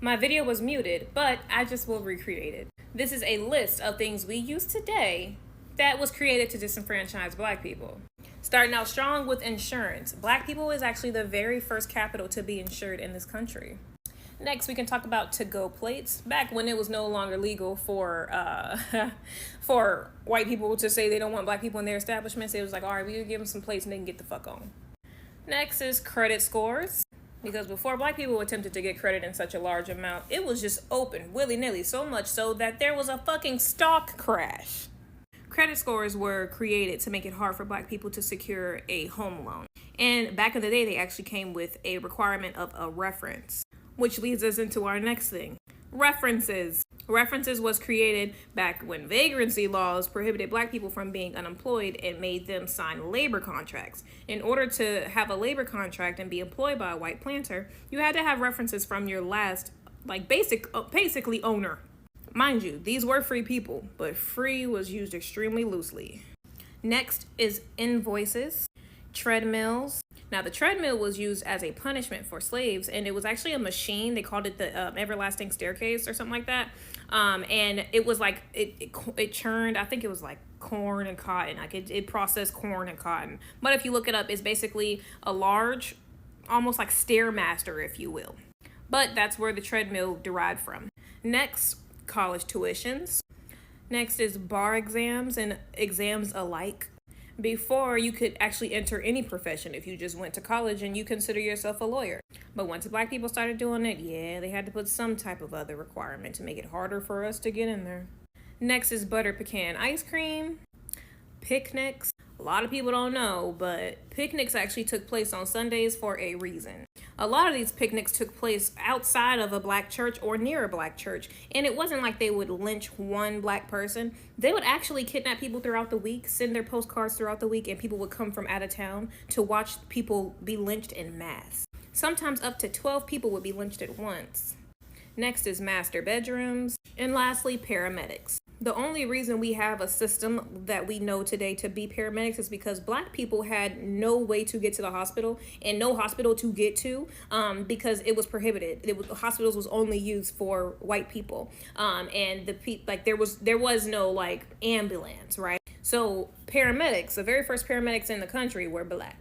My video was muted, but I just will recreate it. This is a list of things we use today that was created to disenfranchise black people. Starting out strong with insurance. Black people is actually the very first capital to be insured in this country. Next, we can talk about to-go plates. Back when it was no longer legal for for white people to say they don't want black people in their establishments, it was like, all right, we can give them some plates and they can get the fuck on. Next is credit scores. Because before black people attempted to get credit in such a large amount, it was just open, willy-nilly, so much so that there was a fucking stock crash. Credit scores were created to make it hard for black people to secure a home loan. And back in the day, they actually came with a requirement of a reference, which leads us into our next thing. References. References was created back when vagrancy laws prohibited black people from being unemployed and made them sign labor contracts. In order to have a labor contract and be employed by a white planter, you had to have references from your last, basically owner. Mind you, these were free people, but free was used extremely loosely. Next is invoices, treadmills. Now, the treadmill was used as a punishment for slaves, and it was actually a machine. They called it the everlasting staircase or something like that. And it was like, it churned, I think it was like corn and cotton. Like it processed corn and cotton. But if you look it up, it's basically a large, almost like Stairmaster, if you will. But that's where the treadmill derived from. Next, college tuitions. Next is bar exams and exams alike. Before, you could actually enter any profession if you just went to college and you consider yourself a lawyer. But once black people started doing it, they had to put some type of other requirement to make it harder for us to get in there. Next is butter pecan ice cream, picnics. A lot of people don't know, but picnics actually took place on Sundays for a reason. A lot of these picnics took place outside of a black church or near a black church. And it wasn't like they would lynch one black person. They would actually kidnap people throughout the week, send their postcards throughout the week, and people would come from out of town to watch people be lynched en masse. Sometimes up to 12 people would be lynched at once. Next is master bedrooms. And lastly, paramedics. The only reason we have a system that we know today to be paramedics is because black people had no way to get to the hospital and no hospital to get to because it was prohibited. Hospitals was only used for white people. And there was no ambulance, right? So paramedics, the very first paramedics in the country were black.